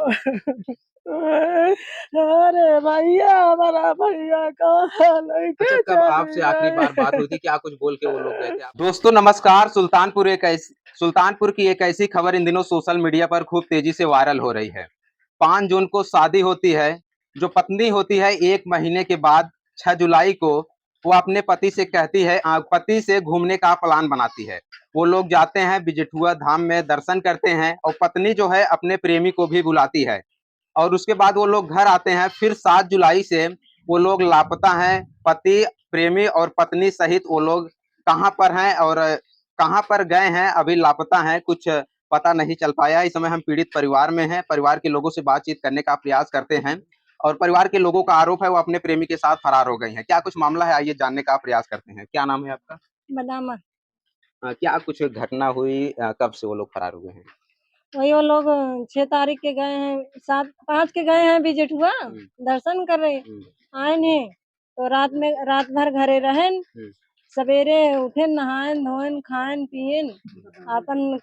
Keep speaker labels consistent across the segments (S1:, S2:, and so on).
S1: अरे भैया हमारा भैया कहाँ
S2: अच्छा,
S1: लेके
S2: कब
S1: चली
S2: आपसे आखिरी बार बात हुई
S1: गई।
S2: थी? क्या कुछ बोल के वो लोग गए थे दोस्तों नमस्कार। सुल्तानपुर की एक ऐसी खबर इन दिनों सोशल मीडिया पर खूब तेजी से वायरल हो रही है। 5 जून को शादी होती है। जो पत्नी होती है 1 महीने के बाद 6 जुलाई को वो अपने पति से कहती है, पति से घूमने का प्लान बनाती है। वो लोग जाते हैं बिजेठुआ धाम में दर्शन करते हैं और पत्नी जो है अपने प्रेमी को भी बुलाती है और उसके बाद वो लोग घर आते हैं। फिर 7 जुलाई से वो लोग लापता हैं। पति, प्रेमी और पत्नी सहित वो लोग कहाँ पर हैं और कहाँ पर गए हैं अभी लापता हैं, कुछ पता नहीं चल पाया। इस समय हम पीड़ित परिवार में हैं। परिवार के लोगों से बातचीत करने का प्रयास करते हैं और परिवार के लोगों का आरोप है वो अपने प्रेमी के साथ फरार हो गई हैं। क्या कुछ मामला है, आइए जानने का प्रयास करते हैं। क्या नाम है आपका?
S1: बदामा।
S2: क्या कुछ घटना हुई? कब से वो लोग फरार हुए हैं?
S1: वही वो लोग 6 तारीख के गए हैं, 7-5 के गए हैं बिजेठुआ दर्शन कर रहे आए नहीं। तो रात भर घरे रहेन, सवेरे उठेन नहायन धोएन खाएन पियन अपन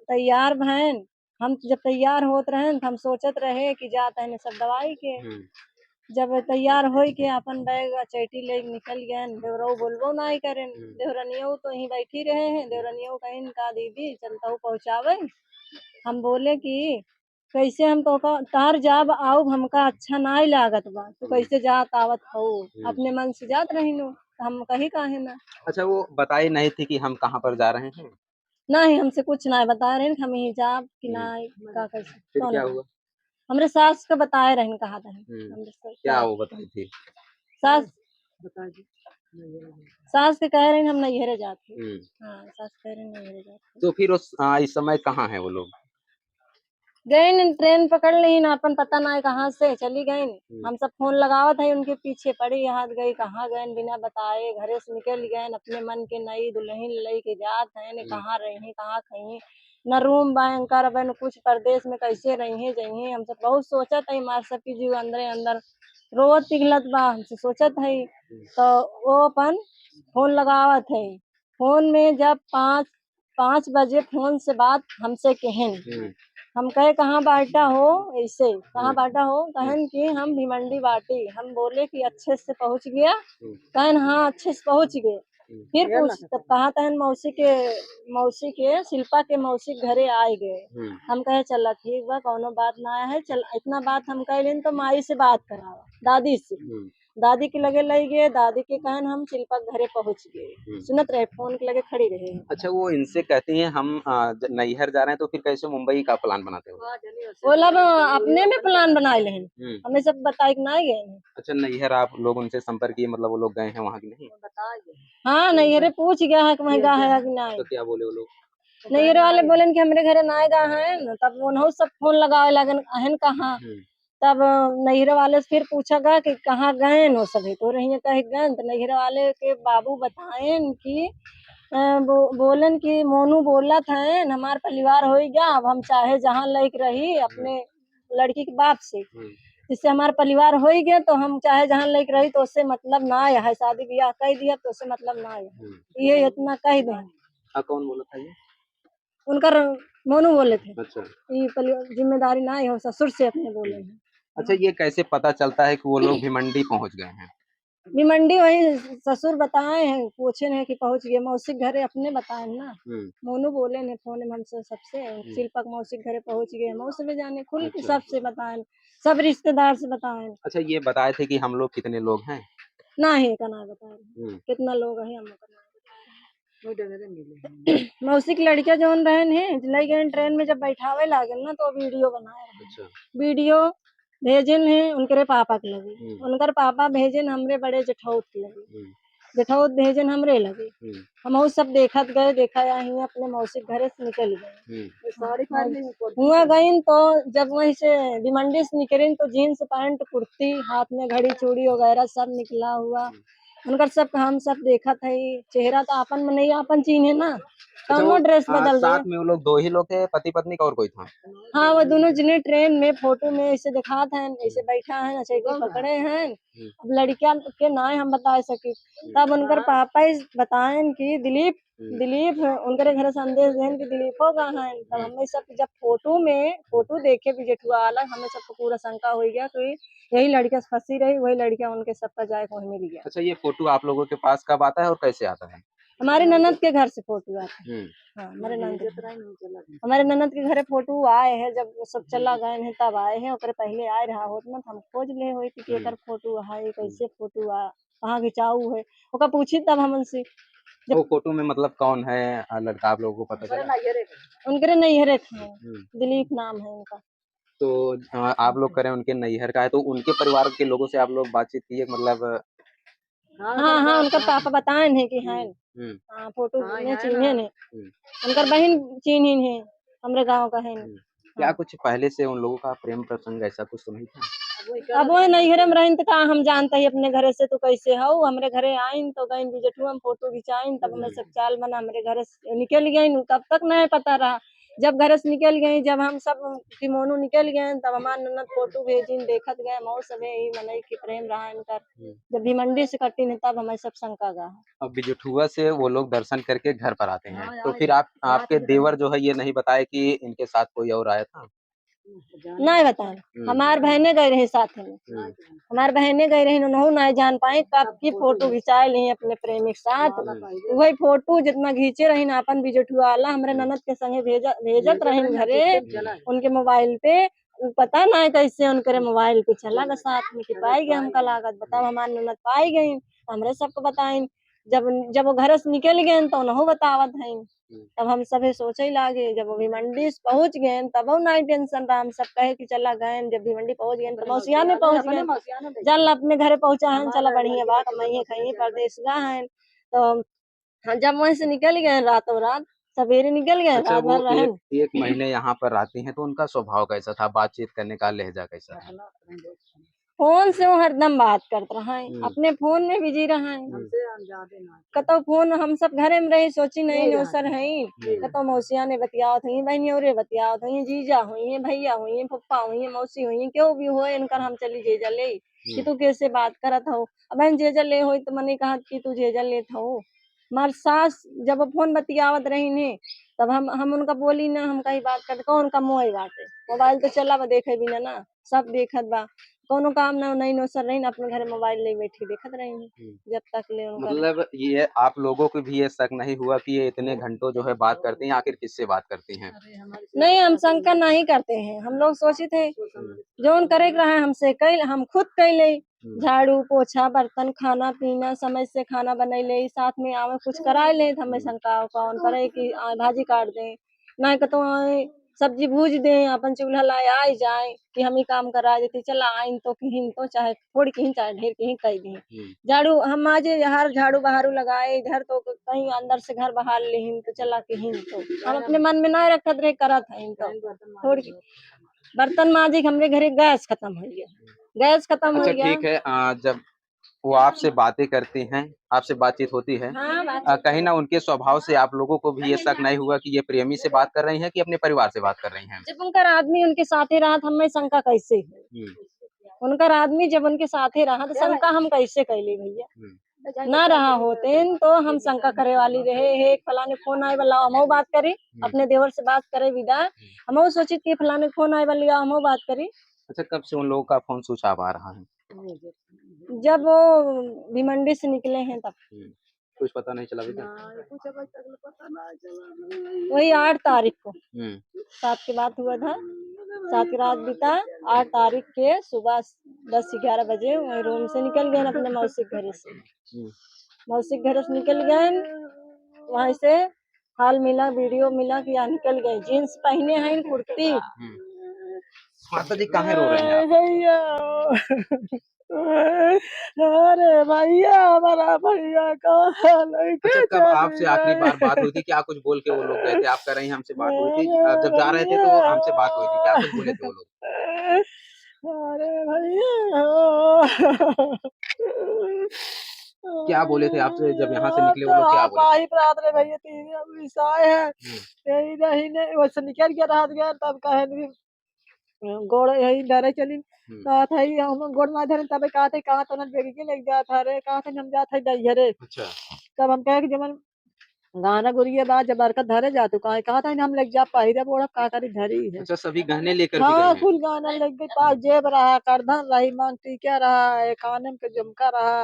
S1: तैयार भैन। हम जब तैयार होत रहेन तो हम सोचत रहे कि जात है सब दवाई के। जब तैयार होई के अपन बैग चैटी ले निकल गए। देवरऊ बोलबो नहीं करें। देवरनियो तो यहीं बैठी रहे हैं। देवरनियो कहीं का दीदी चलता हूँ पहुँचावे। हम बोले कि कैसे हम तो तार जाब आओ हमका अच्छा नहीं लागत बा, तो कैसे जात आवत हो अपने मन से जात रही नो, तो हम कही काहे ना।
S2: अच्छा, वो बताई नहीं थी कि हम कहाँ पर जा रहे हैं?
S1: नहीं हमसे कुछ नहीं बता रहे हम ही जाब कि नहीं का कर
S2: फिर क्या
S1: सकते।
S2: हुआ?
S1: हमरे सास के बताए रहे कहा था हमरे
S2: क्या
S1: सास
S2: वो बताई थी?
S1: सास सास के कह रहे हम नैहरे जाते। हाँ सास कह रहे नैहरे जाते।
S2: तो फिर इस समय कहाँ हैं वो लोग?
S1: गए न ट्रेन पकड़ ली न अपन पता नहीं कहाँ से चली गई। हम सब फोन लगावत है उनके पीछे पड़ी हाथ गई कहाँ गए बिना बताए घरे से निकल गए अपने मन के नई दुल्हन लई के जात है न कहाँ रही कहाँ खई न रूम बैंकर अब न कुछ परदेश में कैसे रही जही। हम सब बहुत सोचत है मार सब की जीव अंदर अंदर रोत पिघलत बा हमसे सोचत है। तो वो अपन फोन लगावत है। फोन में जब 5 बजे फोन से बात हमसे कहन हम कहे कहाँ बांटा हो ऐसे कहाँ बांटा हो कहन कि हम भिमंडी बाटी। हम बोले कि अच्छे से पहुँच गया कहन हाँ अच्छे से पहुँच गए। फिर पूछ तब कहा तहन मौसी के शिल्पा के मौसी के घरे आए गए। हम कहे चला ठीक बा कौनो बात ना आया है चल इतना बात हम कह लें तो माई से बात करावा दादी से। दादी के लगे लग गए दादी के कहन हम शिल्पा के घरे पहुँच गए सुनत रहे फोन के लगे खड़ी रहे।
S2: अच्छा, वो इनसे कहती हैं हम नैहर जा रहे हैं तो फिर कैसे मुंबई का प्लान बनाते हो?
S1: वो लोग अपने में प्लान बनाए लेन हमें सब बताए कि नहीं गए।
S2: अच्छा, नैहर आप लोग उनसे संपर्क किए, मतलब वो लोग गए हैं वहाँ की नहीं?
S1: हाँ नैहरे पूछ गया है कि महंगा है कि नहीं।
S2: तो क्या बोले वो लोग?
S1: नैहरे वाले बोले कि हमरे घरे ना गा है न तब उन्हों सब फोन लगावे लगन अहन कहाँ। तब नैहरे वाले से फिर पूछा कि कहाँ गए वो सभी तो रही कहे गए तो नैहरे वाले के बाबू बताएं कि बोलन कि मोनू बोला था हमार परिवार हो गया अब हम चाहे जहाँ लायक रही अपने लड़की के बाप से जिससे हमारा परिवार हो ही गया तो हम चाहे जहाँ लायक रही तो उससे मतलब ना आया है शादी ब्याह कह दिया तो उससे मतलब ना आया ये इतना कह दें।
S2: कौन बोला था ये?
S1: उनकर मोनू बोले थे।
S2: अच्छा।
S1: ये जिम्मेदारी ना हो ससुर से अपने बोले हैं।
S2: अच्छा, ये कैसे पता चलता है कि वो लोग भिमंडी पहुंच गए हैं?
S1: भिमंडी वही ससुर बताए हैं पूछे हैं कि पहुंच गए मौसी के घरे अपने बताए ना। मोनू बोले ने फोन में हमसे सबसे शिल्पा के मौसी के घरे पहुंच गए मौसी में जाने खुल के सबसे बताए सब रिश्तेदार से बताए।
S2: अच्छा, ये बताए थे कि हम लोग कितने लोग हैं?
S1: नहीं का ना बताए कितना लोग है हम मौसी की लड़कियां जो रहन है ले गए ट्रेन में जब बैठावे लागल ना तो वीडियो बनाए रहे। वीडियो भेजन है उनके पापा के लगे उनकर पापा भेजन हमरे बड़े जेठौत के लगे जेठौत भेजन हमरे लगे हम सब देखत गए देखा ही अपने मौसी घरे से निकल गए। हुआ गई तो जब वहीं से भिमंडी से निकली तो जीन्स पैंट कुर्ती हाथ में घड़ी चूड़ी वगैरह सब निकला हुआ उनका सब हम सब देखा था चेहरा तो अपन में नहीं अपन चीन्हे ना कौनो ड्रेस बदल
S2: साथ में वो लोग 2 ही लोग थे, पति पत्नी का और कोई था?
S1: हाँ वो दोनों जने ट्रेन में फोटो में ऐसे दिखा था ऐसे बैठा है नचेटी पकड़े हैं। अब लड़कियां के ना हम बता सके तब उनकर पापा बताएं कि दिलीप दिलीप उनके घर संदेश देन कि दिलीप होगा है तब हमें सब जब फोटो देखे भी जेठुआ अलग हमें सबको पूरा शंका हो गया कि यही लड़कियां फंसी रही वही लड़कियां उनके सबका जाए को मिल गया।
S2: अच्छा, ये फोटो आप लोगों के पास कब आता है और कैसे आता है?
S1: हमारे ननद के घर से फोटो आते हैं। हाँ हमारे ननद के घरे फोटो आए हैं जब सब चला गए हैं तब आए हैं ओकरे पहले आए रहा होत ना हम खोज ले होई कि केकर फोटो है कैसे फोटो आ कहाँ खिंचाऊ है ओका पूछी तब हम उनसे
S2: वो फोटो में मतलब कौन है लड़का आप लोगों को पता चला?
S1: उनके नैहरे थे दिलीप नाम है उनका।
S2: तो आप लोग करें उनके नैहर का है तो उनके परिवार के लोगों से आप लोग बातचीत किए मतलब?
S1: हाँ उनका पापा बताए हैं कि हैं हाँ फोटो में चिन्हे ने उनका बहन चिन्ही है हमरे गांव का है।
S2: क्या कुछ पहले से उन लोगों का प्रेम प्रसंग ऐसा कुछ तो नहीं था?
S1: अब वो नैहरे में रहीन तो का हम जानते ही अपने घरे से तो कैसे हो हमरे घरे आइन तो गईन बिजटू हम फोटो खिंचाइन तब हमें सब चाल बना हमरे घरे से निकल गईन तब तक नहीं पता रहा जब घर से निकल गई जब हम सब किमोनू निकल गए तब हमार ननद फोटो भेजिन देखत गए मऊ सबे ही मनई के प्रेम रहा इनकर जब भिमंडी से कटी नहीं तब हमें सब शंका गा।
S2: अब बिजुठुआ से वो लोग दर्शन करके घर पर आते हैं तो फिर आप आपके देवर जो है ये नहीं बताए कि इनके साथ कोई और आया था?
S1: नहीं बताए हमार बहने गए रही साथ में हमार बहने गए रही उन्होंने नहीं जान पाए कब की फोटो खिंचाए ली अपने प्रेमी के साथ वही फोटो जितना खींचे रही अपन बिजटुआ वाला हमारे ननद के संगे भेजत रही घरे उनके मोबाइल पे पता नहीं कैसे उनके मोबाइल पे चला गया साथ में कि पाई गए हमका लागत बताओ हमारी ननद पाई गई हमरे सबको बताई जब जब वो घर से निकल गए तो उन्होंने बतावत है तब हम सभी सोचे लागे जब वो भिमंडी पहुंच गए तब नहीं टेंशन रहा हम सब कहे कि चला गए जब भिमंडी पहुंच गए तो मौसिया ने पहुंच गए जल अपने घरे पहुंचा है चला बढ़िया बात कमाइए खाइए परदेश गा है तो हाँ, जब वहीं से निकल गए रातों रात सवेरे निकल गए
S2: अच्छा,
S1: रात
S2: वो
S1: भर रहे
S2: एक महीने यहाँ पर रहती हैं तो उनका स्वभाव कैसा था? बातचीत करने का लहजा कैसा था?
S1: फोन से वो हरदम बात करते रहा है अपने फोन में बिजी रहा है कतो फोन हम सब घरे में रही सोची नहीं नौसर है कतो मौसिया ने बतियावत हुई बहनी और बतियावत हुई जीजा हुई भैया हुई पप्पा हुई मौसी हुई क्यों भी हो इनकर हम चली जेजा ले कि तू कैसे बात करत हो अब बहन जेजा ले हो तो मैंने कहा कि तू जेजा लेत हो हमार सास जब वो फोन बतियावत रही ने तब हम उनका बोली ना हम कहीं बात करते कौन का मोह बाटे मोबाइल तो चला बा देखे बिना ना सब देखत बा कोनो काम ना नहीं नो सर नहीं अपने घर मोबाइल ले बैठी देखत रही जब तक ले उनका
S2: मतलब ये आप लोगों को भी ये शक नहीं हुआ कि ये इतने घंटों जो है बात करती हैं आखिर किससे बात करती हैं?
S1: नहीं हम शंका नहीं करते हैं हम लोग सोचे थे जो उन करे रहा है हमसे कई हम खुद कई ले झाड़ू पोछा बर्तन खाना पीना समय से खाना बना ले साथ में आवे कुछ करा ले हमें शंका कौन करे कि भाजी काट दे नहीं तो सब्जी भूज दे अपन चूल्हा लाए आए जाए कि हम ही काम करा देते चला आइन तो कहीं तो चाहे थोड़ी कहीं चाहे ढेर कहीं कह दी झाड़ू हम आज हर झाड़ू बहारू लगाए इधर तो कहीं अंदर से घर बहार ले तो चला कहीं तो हम अपने मन में ना रखत रहे करत है तो थोड़ी बर्तन माजी हमरे घरे गैस खत्म हो
S2: अच्छा
S1: गया।
S2: ठीक है, जब वो आपसे बातें करती हैं, आपसे बातचीत होती है,
S1: हाँ
S2: कहीं ना उनके स्वभाव से आप लोगों को भी ये शक नहीं हुआ कि ये प्रेमी से बात कर रही हैं कि अपने परिवार से बात कर रही हैं?
S1: जब उनका आदमी उनके साथ ही रहा हमें शंका कैसे उनका आदमी जब उनके साथ ही रहा तो शंका हम कैसे कैली भैया ना रहा होते तो हम शंका करे वाली रहे हे फलाने फोन आए वाला हम बात करी अपने देवर से बात करे विदा हम सोची थी फलाने फोन आए वाली हम बात करी।
S2: अच्छा, कब से उन लोगों का फोन स्विच ऑफ आ रहा है?
S1: जब वो भिमंडी से निकले हैं तब
S2: कुछ पता नहीं चला अभी तक?
S1: वही 8 तारीख को 7 की बात हुआ था 7 की रात बीता 8 तारीख के सुबह 10-11 बजे वही रूम से निकल गए अपने मौसी के घर से मौसी के घर से निकल गए वहां से हाल मिला वीडियो मिला कि यहाँ निकल गए जीन्स पहने हैं कुर्ती।
S2: माता जी कहाँ रो रही हैं आप?
S1: भैया अरे भैया हमारा भैया कहाँ
S2: अच्छा,
S1: लेके
S2: कब आपसे आखिरी बार बात हुई
S1: चले
S2: थी? क्या कुछ बोल के वो लोग गए थे? आप कह रही हैं हमसे बात हुई थी, जब जा रहे थे तो हमसे बात हुई थी, क्या कुछ बोले थे वो लोग?
S1: अरे भैया
S2: क्या बोले थे आपसे जब यहाँ से निकले वो
S1: तो
S2: लोग, क्या
S1: आप
S2: बोले थे?
S1: ही रात रे भैया तीन विषय है यही नहीं नहीं वैसे निकल गया रात गया तब कहे गोड़ यही डरे चली कहा था हम गोड़ ना धरे तब कहा तो ना बेगी के ले जा था रे कहा था हम जा था डैहरे
S2: अच्छा।
S1: तब हम कहे कि जमन गाना गुरिये बात जब बरकत धरे जा तू कहा था हम लग जा पहिरे बोड़ा का करी धरी है।
S2: अच्छा, सभी गहने लेकर भी गए
S1: हाँ
S2: हैं।
S1: कुल गाना लग गई पास जेब रहा करधन रही मांग टीका रहा है काने में के झुमका रहा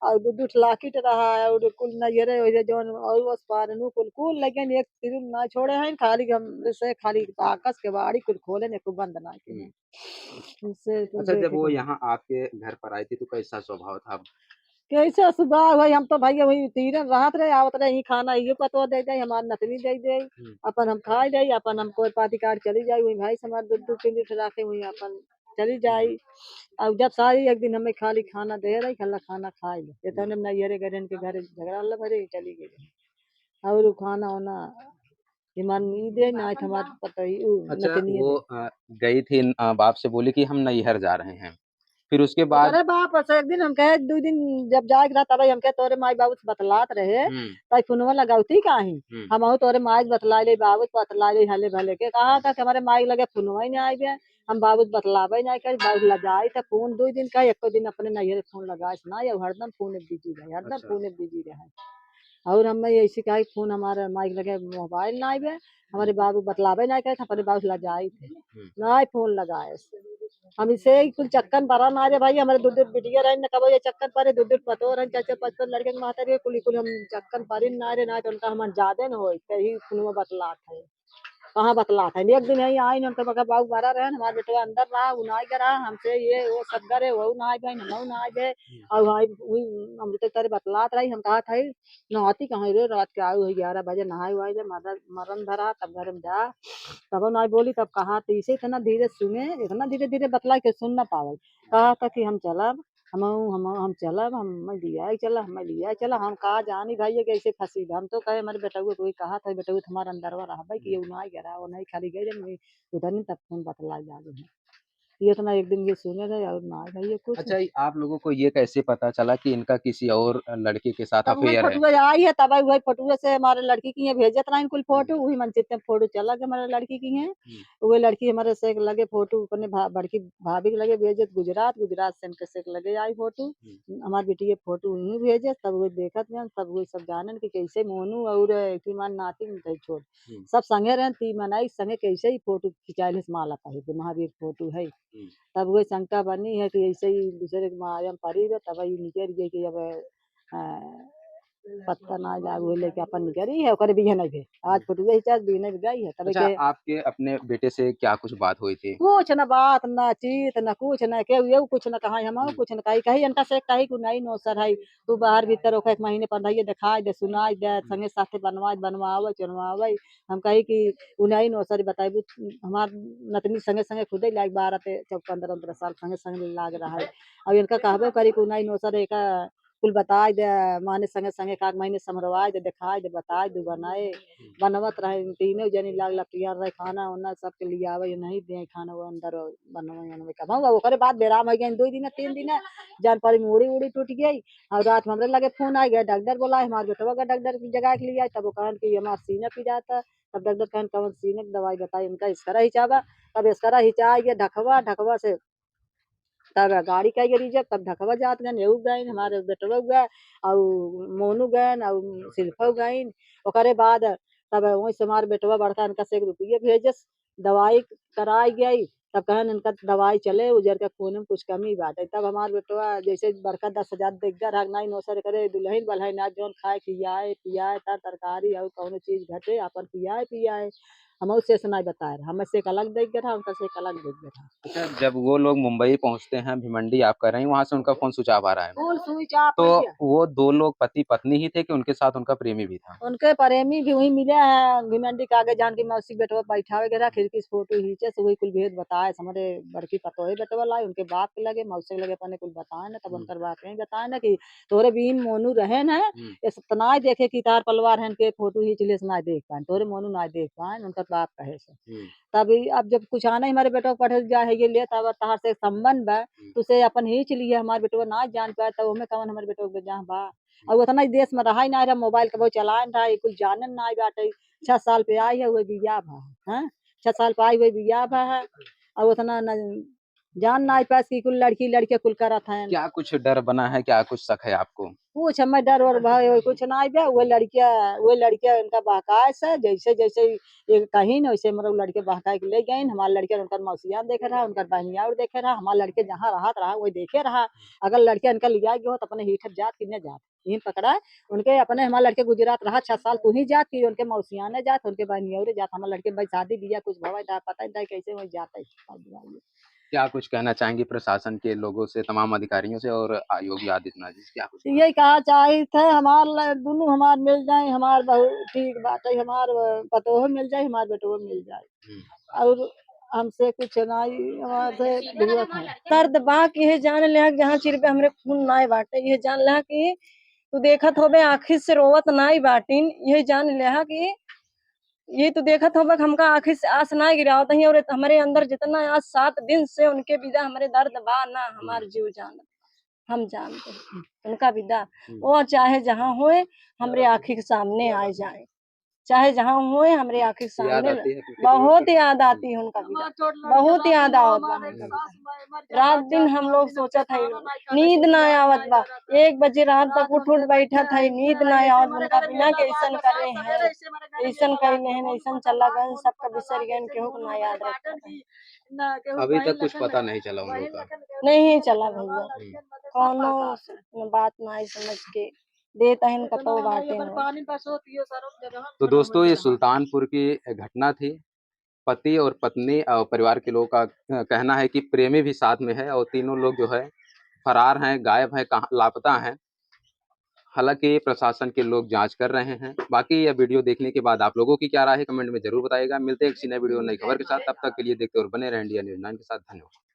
S1: और दू लाकिट रहा है और कुल नजरे वही जोन और उस पार नु कुल कुल लेकिन एक तिरु ना छोड़े हैं खाली हम से खाली आकस के बाड़ी कुल खोले ने को बंद ना
S2: हम्म।
S1: की इससे कुल
S2: अच्छा, जब
S1: देखे
S2: वो
S1: के
S2: यहाँ आपके घर पर आई थी तो कैसा स्वभाव था?
S1: कैसे सुबह भाई हम तो भैया वही तीरन रात रहे आवत रहे ही खाना ये पतो दे दे हमार नतनी दे दे अपन हम खाए जाई अपन हम कोई पाती काट चली जाई वही भाई समार दूध दूध तीन लीटर राखे हुई अपन चली जाई अब जब सारी एक दिन हमें खाली खाना दे रही खला खाना खाए ये तो हमने नैयरे गए के घर झगड़ा अल्लाह भरे चली गई और खाना वाना ईमान नहीं दे ना हमार पता ही
S2: अच्छा,
S1: नतनी
S2: वो
S1: दे
S2: गई थी बाप से बोली कि हम नैहर जा रहे हैं, फिर उसके बाद
S1: अरे बाप रे एक दिन हम कहे दो दिन जब जाग रहा तब हम कहे तोरे माई बाबू से बतलात रहे ताई फोनवा लगावती काहे हम आहू तोरे माई से बतला ले बाबू से बतला ले हले भले के कहा था कि हमारे माई लगे फोनवा ही नहीं आई बे हम बाबू से बतलावे नहीं कर बाबू लजाई तो फोन दो दिन का एको दिन अपने नैहर फोन लगाए ना या हरदम फोन बिजी रहे हरदम
S2: अच्छा।
S1: फोन बिजी रहे और हमें ऐसी कहा फोन हमारे माइक लगे मोबाइल ना आए हमारे बाबू बतलावे नहीं करे अपने बाबू लजाई थे ना फोन लगाए हम इसे ही कुल चक्कन भरा ना रे भाई हमारे दूध दूध बिटिया रहे न कबो ये चक्कन परे दूध दूध पतो रहे चाचा पचपन लड़के के माता रे कुल कुल हम चक्कन परी ना रे ना तो उनका हम ज्यादा न होई कहीं कुल बतला थे कहाँ बतला था एक दिन यही आई उनका बका बाबू भरा रहे हमारे बेटवा अंदर रहा वो ना करा हमसे ये वो सब करे वो ना गए हम ना गए और भाई हम तो तेरे बतलात रही हम कहा था नहाती कहाँ रे रात के आयु 11 बजे नहाए हुआ रे मरन धरा तब घर में जा तब ना बोली तब कहा तो इसे इतना धीरे सुने इतना धीरे धीरे बतला के सुन ना पावे कहा था कि हम चलब हम चलब हम मैं लिया चला हम लिया चला हम कहा जानी भाई ये कैसे फंसी हम तो कहे हमारे बेटा को कोई कहा था बेटा तुम्हारा अंदरवा रहा भाई कि ये ना गिरा वो नहीं खाली गए मैं उधर नहीं तब फोन बतला जागे ये इतना एक दिन ये सुने रहे और ना भाई ये कुछ
S2: अच्छा, आप लोगों को ये कैसे पता चला कि इनका किसी और लड़के के साथ
S1: तब वही
S2: अफेयर है?
S1: फोटो आई है तब वही फोटो से हमारे लड़की की है भेजत रहा कुल फोटो वही मन चित्ते फोटो चला के हमारे लड़की की है वही लड़की हमारे से लगे फोटो अपने बड़की भाभी के लगे भेजत गुजरात गुजरात से इनके से लगे आई फोटो हमारी बेटी के फोटो वही भेजे तब वही देखत में तब वही सब जानन कि कैसे मोनू और तीमान नाती में छोड़ सब संगे रहन ती मनाई संगे कैसे ही फोटो खिंचाइल माला पाही महावीर फोटो है तब वही शंका बनी है कि ऐसे ही दूसरे के मायम पड़ी है तब वही निकल गई कि अब अ, पत्ता ना लागू लेके अपन निकली है ओकर बिहे नहीं भे आज फोटुए ही चार बिहे नहीं गई है तब
S2: अच्छा,
S1: के
S2: आपके अपने बेटे से क्या कुछ बात हुई थी?
S1: कुछ न बात न चीत न कुछ न के ये कुछ न कहा हम कुछ न कही कही इनका से कही को नहीं नो सर है तू बाहर भीतर ओके एक महीने पर रहिए दिखाई दे सुनाई दे संगे साथे बनवावे चनवावे हम कही कि उन्हीं नो सर बताइबू हमार नतनी संगे संगे खुदे लाग 12 15 साल संगे संगे लाग रहा है अब इनका कहबे करी कि उन्हीं नो सर एक कुल बताए दे माने संगे संगे का महीने समरवाए दे दिखाए दे बताए दे बनाए बनवत रहे तीनों जनी लागला तैयार रहे खाना वाना सबके लिए आवे नहीं दे खाना वो अंदर बनवे बनवे का भाव ओकरे बाद बेराम हो गए 2 दिन 3 दिन जान पर मुड़ी उड़ी टूट गई और रात में हमरे लगे फोन आ गया डॉक्टर बोला हमारे बेटवा का डॉक्टर की जगह के लिए तब वो कहन कि हमारा सीना पी जाता तब डॉक्टर कहन कौन सीने की दवाई बताई इनका इसकरा हिचावा तब इसकरा हिचा गया ढकवा ढकवा से तब गाड़ी का रिजर्व तब ढकवा जात गन एहू गए हमारे बेटवा गए और मोनू गए और शिल्पा गए ओकरे बाद तब वही से हमारे बेटवा बड़का इनका से 1 रुपये भेजस दवाई कराई गई तब कहन इनका दवाई चले उजर के खून में कुछ कमी बाटे तब हमारे बेटवा जैसे बड़का 10,000 देख गया रख नहीं नौसर करे दुल्हन बल्हन ना जोन खाए पियाए पियाए तर तरकारी और कौनो चीज घटे अपन पियाए पियाए हम उससे नहीं बताए हमें से एक अलग देख गया था उनका से एक अलग देख गया था
S2: अच्छा, जब वो लोग मुंबई पहुँचते हैं, भिवंडी आप कर रही हैं, वहाँ से उनका फ़ोन स्विच ऑफ आ रहा है।
S1: फूल सुई चाप
S2: तो
S1: हो गया
S2: वो 2 लोग पति-पत्नी ही थे कि उनके साथ उनका प्रेमी भी था?
S1: उनके प्रेमी भी वही मिले हैं भिमंडी के आगे जान की मौसी बेटवा बैठावे गया खिड़की से फोटो खींचे से वही कुल भेद बताए हमारे बड़की पतोहे बेटवा लाई उनके बाप के लगे मौसी के लगे अपने कुल बताए ना तब उनकर बाप यही बताए ना कि तोरे बीन मोनू रहे न ये सतना देखे कि तार पलवार है के फोटो खींच ले ना देख पाए तोरे मोनू ना देख पाए उनका बाप कहे से तभी अब जब कुछ आना हमारे बेटवा पढ़े जा है ये ले तब तहार से संबंध बा तुसे अपन खींच लिए हमारे बेटवा ना जान पाए तब हमें कवन हमारे बेटवा जहाँ बा और उतना ही देश में रहा ही ना रहा मोबाइल का वो चलाए रहा कुछ जानन ना बाटे 6 साल पे आई है वो बिया भा है 6 साल पे आई हुई बिया भा है और उतना न जान ना पास की कुल लड़की लड़के कुल करत हैं।
S2: क्या कुछ डर बना है, क्या कुछ शक है आपको?
S1: कुछ हमें डर और भय और कुछ ना बे, वो लड़किया इनका बहकास है, जैसे जैसे ये कहीं न वैसे मतलब लड़के बहका के ले गए। हमारे लड़के उनकर मौसिया देखे रहा, उनकर बहनिया और देखे रहा, हमारे लड़के जहाँ रहत रहा वही देखे रहा। अगर लड़के इनका लिया गया हो तो अपने हीठर जात कि न जात यहीं पकड़ा है। उनके अपने हमारे लड़के गुजरात रहा 6 साल, तू ही जात की उनके मौसिया ने जात, उनके बहनिया और जात। हमारे लड़के भाई शादी बिया कुछ भवा पता ही कैसे वही जाता है।
S2: क्या कुछ कहना चाहेंगी प्रशासन के लोगों से, तमाम अधिकारियों से और योगी आदित्यनाथ जी से? क्या कुछ
S1: तो यही कहा चाहे थे हमार दोनों हमार मिल जाए, हमार बहू ठीक बात है, हमार पतोह मिल जाए, हमार बेटो मिल जाए और हमसे कुछ नहीं हमारे जरूरत है। दर्द बा कि ये जान ले जहाँ चिर पे हमरे खून नाई बाटे, ये जान ले कि तू देखत होबे आखिर से रोवत नाई बाटिन, ये जान ले कि ये तो देखत होबे हमका आखिर से आस ना गिरावत ही। और हमारे अंदर जितना आज 7 दिन से उनके बिना हमारे दर्द बा ना हमार जीव जान हम जानते हैं उनका विदा। वो चाहे जहाँ होए हमरे आँखी के सामने आ जाए, चाहे जहाँ होए हमरे आँखी के
S2: याद
S1: सामने
S2: आती है क्योंकि
S1: बहुत याद आती है उनका विदा, बहुत याद आवत बा हमका। रात दिन हम लोग सोचत है, नींद ना आवत बा। 1 बजे रात तक उठ उठ बैठत है, नींद ना आवत। उनका बिना के ऐसन करे हैं, ऐसन कइले हैं, ऐसन चला गए, सबका बिसर गए, केहू को ना याद रखत है।
S2: अभी तक कुछ पता नहीं चला उन लोगों का।
S1: नहीं चला भैया, कौनो बात नहीं समझ के देत हन कतो बाटे हो।
S2: तो दोस्तों ये सुल्तानपुर की घटना थी। पति और पत्नी और परिवार के लोगों का कहना है कि प्रेमी भी साथ में है और तीनों लोग जो है फरार हैं, गायब हैं, कहाँ लापता हैं। हालांकि प्रशासन के लोग जांच कर रहे हैं। बाकी यह वीडियो देखने के बाद आप लोगों की क्या राय है कमेंट में जरूर बताइएगा। मिलते हैं किसी नए वीडियो नई खबर के साथ, तब तक के लिए देखते और बने रहें इंडिया न्यूज़ 9 के साथ। धन्यवाद।